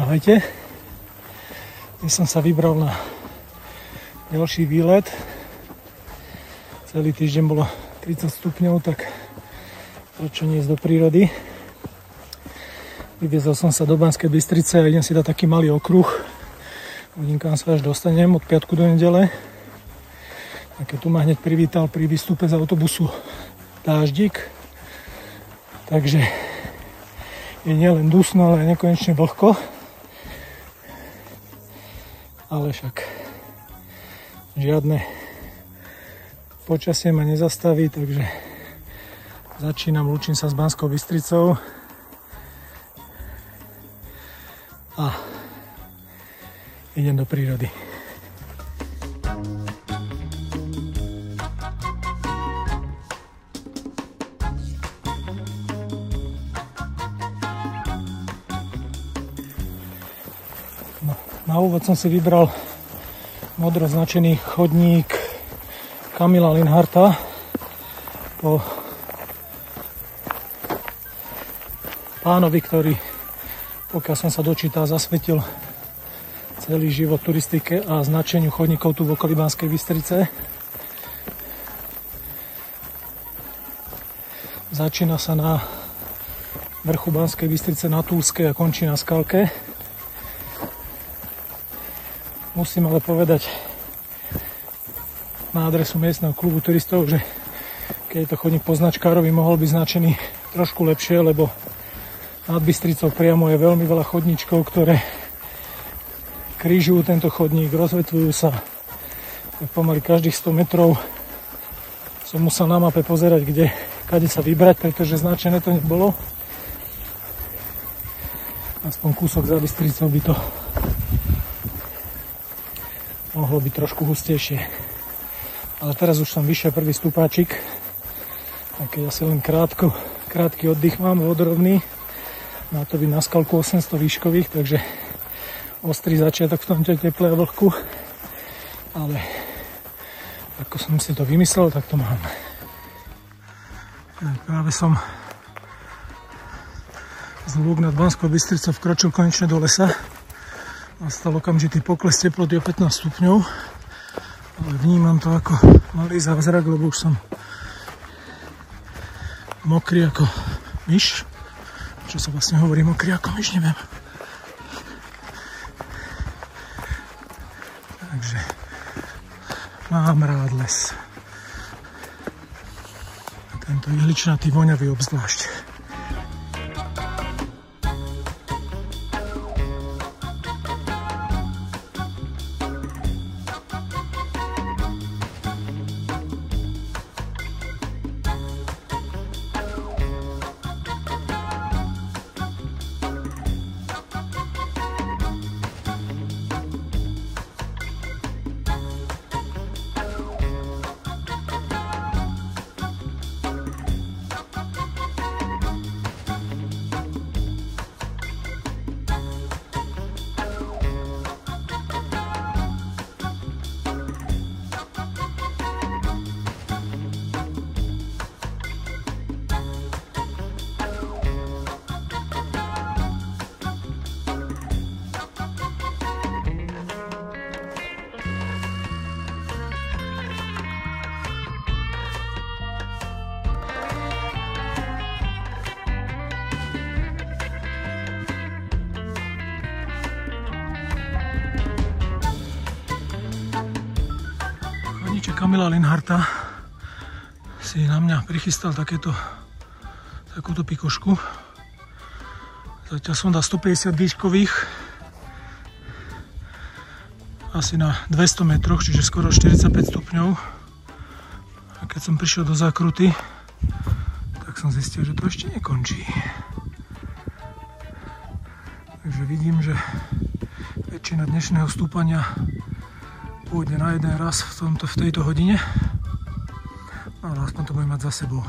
Ahojte. Dnes som sa vybral na ďalší výlet. Celý týždeň bolo 30 stupňov, tak prečo nie ísť do prírody. Vyviezol som sa do Banskej Bystrice a idem si dať taký malý okruh. Uvidím, kam sa až dostanem od piatku do nedele. A keď tu ma hneď privítal pri výstupe z autobusu dáždik, takže je nielen dusno, ale aj nekonečne vlhko. Ale však žiadne počasie ma nezastaví, takže začínam, lúčim sa s Banskou Bystricou a idem do prírody. Na úvod som si vybral modro značený chodník Kamila Linharta po pánovi, ktorý, pokiaľ som sa dočítal, zasvetil celý život turistike a značeniu chodníkov tu v okolí Banskej Bystrice. Začína sa na vrchu Banskej Bystrice na Túlskej a končí na Skalke. Musím ale povedať na adresu miestneho klubu turistov, že keď je to chodník po značkárovi, mohol byť značený trošku lepšie, lebo nad Bystricou priamo je veľmi veľa chodníčkov, ktoré krížujú tento chodník, rozvetvujú sa. Tak pomaly každých 100 metrov som musel na mape pozerať, kade sa vybrať, pretože značené to nebolo. Aspoň kúsok za Bystricou by to mohlo byť trošku hustejšie. Ale teraz už som vyšiel prvý stupáčik. A keď asi len krátky oddych mám vodorovný. Má to byť na Skalku 800 výškových, takže ostrý začiatok v tomto teple a vlhku. Ale ako som si to vymyslel, tak to mám. Práve som z Lúk nad Banskou Bystricou vkročil konečne do lesa. Nastal okamžitý pokles teploty o 15 stupňov, ale vnímam to ako malý zázrak, lebo už som mokrý ako myš. Čo sa vlastne hovorí mokrý ako myš, neviem. Takže mám rád les. A tento ihličnatý voňavý obzvlášť. Kamila Linharta si na mňa prichystal takúto pikošku. Zatiaľ som dal 150 výškových asi na 200 metroch, čiže skoro 45 stupňov. A keď som prišiel do zákruty, tak som zistil, že to ešte nekončí. Takže vidím, že väčšina dnešného stúpania pôjde na jeden raz v tejto hodine. No, ale aspoň to budem mať za sebou.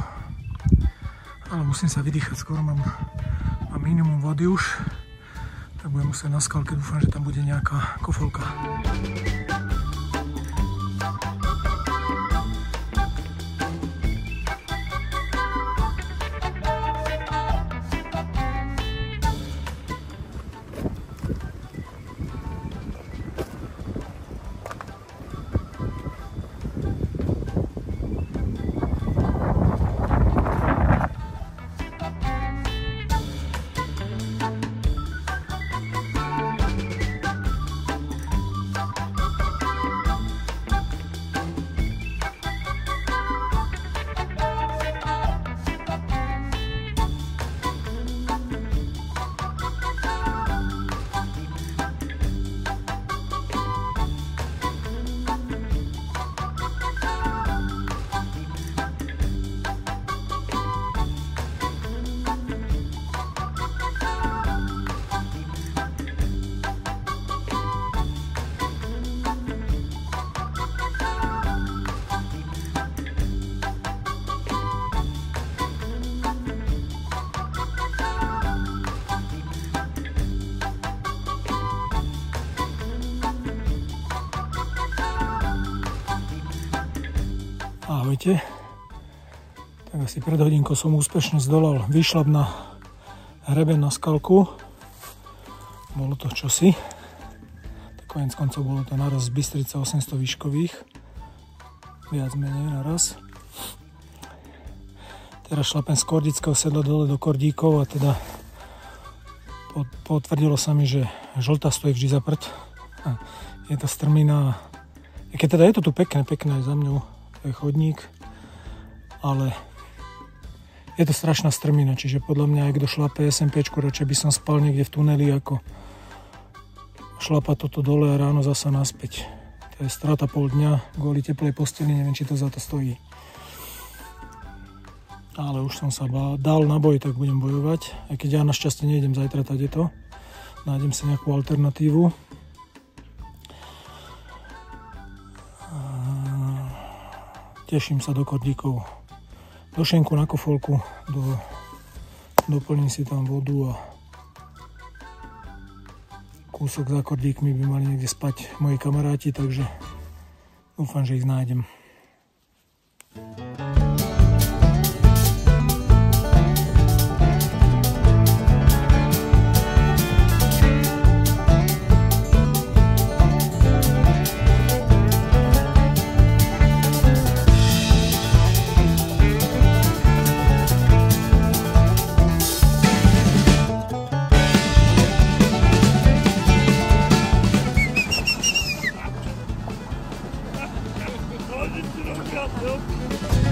Ale musím sa vydýchať, skoro mám minimum vody už. Tak budem musieť na Skalke, dúfam, že tam bude nejaká kofolka. Ahojte. Tak asi pred hodinkou som úspešne zdolal výšľap na hreben na skalku. Bolo to čosi. Tak koniec koncov bolo to naraz z Bystrice 800 výškových. Viac menej naraz. Teraz šlapem z Kordického sedla dole do Kordíkov a teda potvrdilo sa mi, že žltá stojí vždy za prd. Je to strmina. Keď teda je to tu pekné za mňou, to je chodník, ale je to strašná strmina, čiže podľa mňa, ak kto šlape SMPčku, radšej by som spal niekde v tuneli, ako šlapať toto dole a ráno zasa naspäť. To je strata pol dňa kvôli teplej posteli, neviem, či to za to stojí. Ale už som sa dal na boj, tak budem bojovať. Aj keď ja našťastie nejdem zajtra tadeto. Nájdem si nejakú alternatívu. Teším sa do Kordíkov. Do šenku na kofolku, doplním si tam vodu a kúsok za Kordíkmi by mali niekde spať moji kamaráti, takže dúfam, že ich nájdem. Nope.